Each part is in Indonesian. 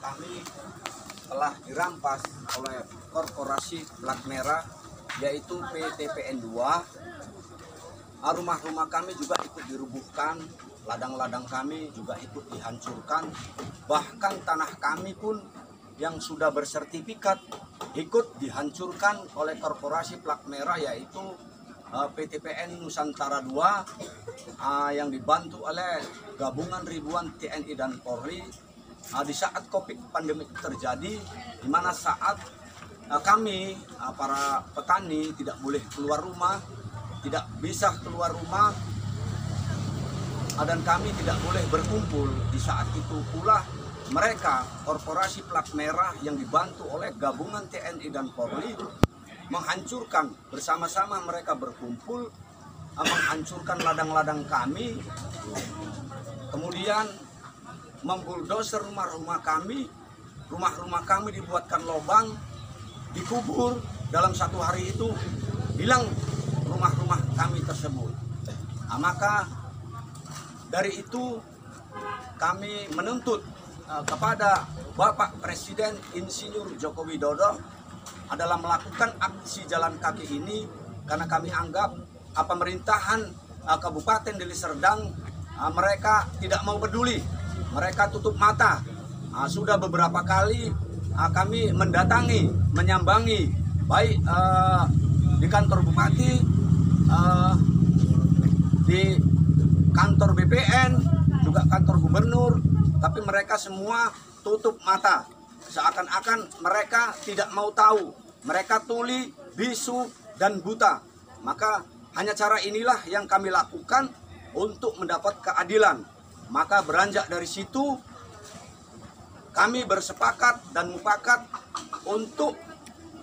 kami telah dirampas oleh korporasi plat merah yaitu PTPN 2. Rumah-rumah kami juga ikut dirubuhkan, ladang-ladang kami juga ikut dihancurkan, bahkan tanah kami pun yang sudah bersertifikat ikut dihancurkan oleh korporasi plat merah yaitu PTPN Nusantara 2 yang dibantu oleh gabungan ribuan TNI dan Polri di saat COVID pandemi terjadi, di mana saat kami para petani tidak boleh keluar rumah, tidak bisa keluar rumah, dan kami tidak boleh berkumpul. Di saat itu pula mereka korporasi plat merah yang dibantu oleh gabungan TNI dan Polri menghancurkan, bersama-sama mereka berkumpul menghancurkan ladang-ladang kami, kemudian membuldoser rumah-rumah kami. Rumah-rumah kami dibuatkan lubang, dikubur. Dalam satu hari itu hilang rumah-rumah kami tersebut. Maka dari itu kami menuntut kepada Bapak Presiden Insinyur Joko Widodo adalah melakukan aksi jalan kaki ini karena kami anggap pemerintahan Kabupaten Deli Serdang mereka tidak mau peduli, mereka tutup mata. Sudah beberapa kali kami mendatangi, menyambangi baik di kantor bupati, di kantor BPN, juga kantor gubernur, tapi mereka semua tutup mata. Seakan-akan mereka tidak mau tahu, mereka tuli, bisu, dan buta. Maka hanya cara inilah yang kami lakukan untuk mendapat keadilan. Maka beranjak dari situ kami bersepakat dan mufakat untuk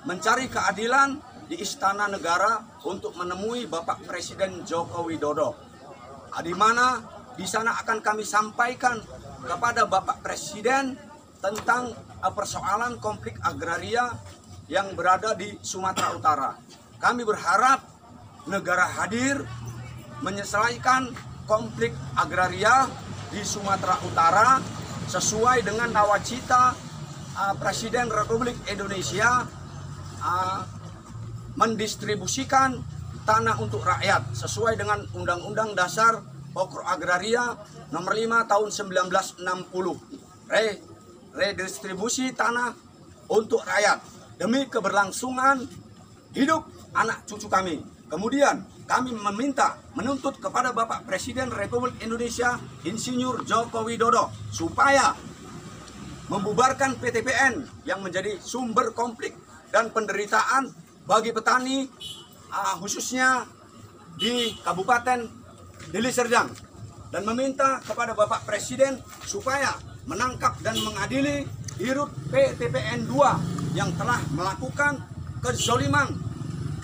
mencari keadilan di Istana Negara untuk menemui Bapak Presiden Joko Widodo. Di mana di sana akan kami sampaikan kepada Bapak Presiden tentang persoalan konflik agraria yang berada di Sumatera Utara. Kami berharap negara hadir menyelesaikan konflik agraria di Sumatera Utara sesuai dengan nawacita Presiden Republik Indonesia mendistribusikan tanah untuk rakyat sesuai dengan Undang-Undang Dasar Pokok Agraria Nomor 5 Tahun 1960. Redistribusi tanah untuk rakyat demi keberlangsungan hidup anak cucu kami. Kemudian kami menuntut kepada Bapak Presiden Republik Indonesia Insinyur Joko Widodo supaya membubarkan PTPN yang menjadi sumber konflik dan penderitaan bagi petani khususnya di Kabupaten Deli Serdang, dan meminta kepada Bapak Presiden supaya menangkap dan mengadili dirut PTPN 2 yang telah melakukan kezoliman,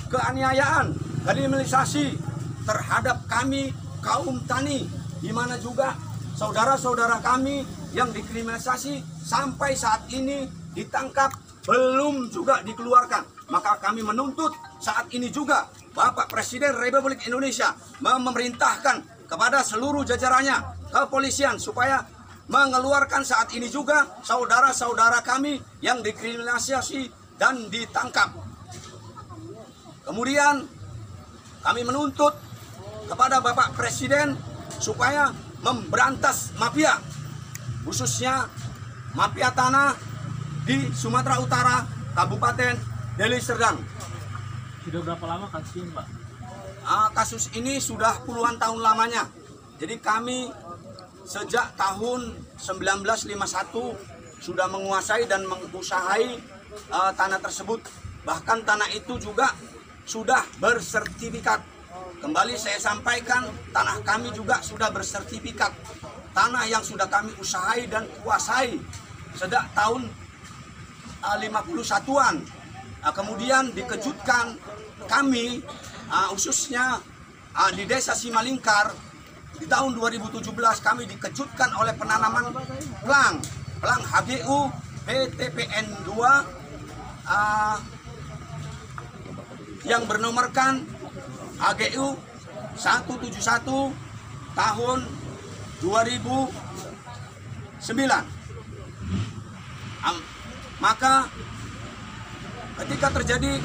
keaniayaan, kriminalisasi terhadap kami kaum tani, di mana juga saudara-saudara kami yang dikriminalisasi sampai saat ini ditangkap belum juga dikeluarkan. Maka kami menuntut saat ini juga Bapak Presiden Republik Indonesia memerintahkan kepada seluruh jajarannya kepolisian supaya mengeluarkan saat ini juga saudara-saudara kami yang dikriminalisasi dan ditangkap. Kemudian kami menuntut kepada Bapak Presiden supaya memberantas mafia, khususnya mafia tanah di Sumatera Utara, Kabupaten Deli Serdang. Sudah berapa lama kasus ini, Pak? Kasus ini sudah puluhan tahun lamanya. Jadi kami sejak tahun 1951 sudah menguasai dan mengusahai tanah tersebut. Bahkan tanah itu juga sudah bersertifikat. Kembali saya sampaikan, tanah kami juga sudah bersertifikat. Tanah yang sudah kami usahai dan kuasai sejak tahun 51-an. Kemudian dikejutkan kami khususnya di Desa Simalingkar di tahun 2017 kami dikejutkan oleh penanaman pelang HGU PTPN 2 yang bernomorkan HGU 171 tahun 2009. Maka ketika terjadi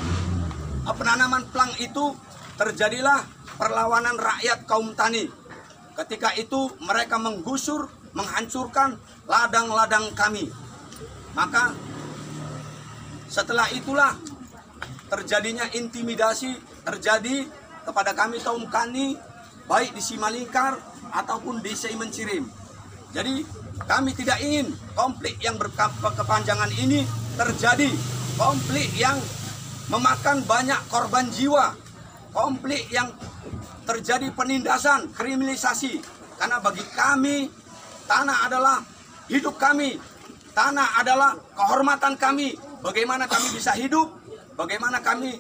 penanaman plang itu, terjadilah perlawanan rakyat kaum tani. Ketika itu mereka menggusur, menghancurkan ladang-ladang kami. Maka setelah itulah terjadinya intimidasi terjadi kepada kami kaum tani, baik di Simalingkar ataupun di Seimencirim. Jadi kami tidak ingin konflik yang berkepanjangan ini terjadi, konflik yang memakan banyak korban jiwa, konflik yang terjadi penindasan, kriminalisasi. Karena bagi kami, tanah adalah hidup kami, tanah adalah kehormatan kami. Bagaimana kami bisa hidup, bagaimana kami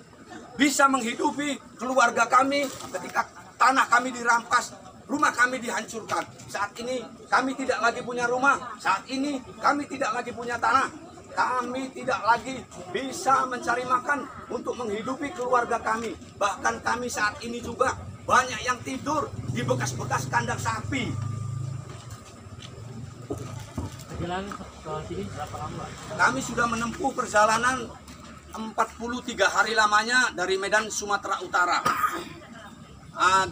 bisa menghidupi keluarga kami ketika tanah kami dirampas, rumah kami dihancurkan. Saat ini kami tidak lagi punya rumah, saat ini kami tidak lagi punya tanah. Kami tidak lagi bisa mencari makan untuk menghidupi keluarga kami. Bahkan kami saat ini juga banyak yang tidur di bekas-bekas kandang sapi. Perjalanan ke sini berapa lama? Kami sudah menempuh perjalanan 43 hari lamanya dari Medan, Sumatera Utara.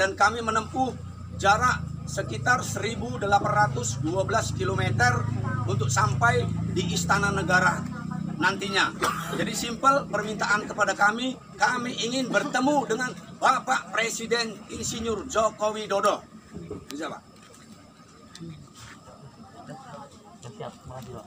Dan kami menempuh jarak sekitar 1.812 km untuk sampai di Istana Negara nantinya. Jadi simpel permintaan kepada kami ingin bertemu dengan Bapak Presiden Insinyur Joko Widodo. Bisa, Pak? Siap, makasih, Pak.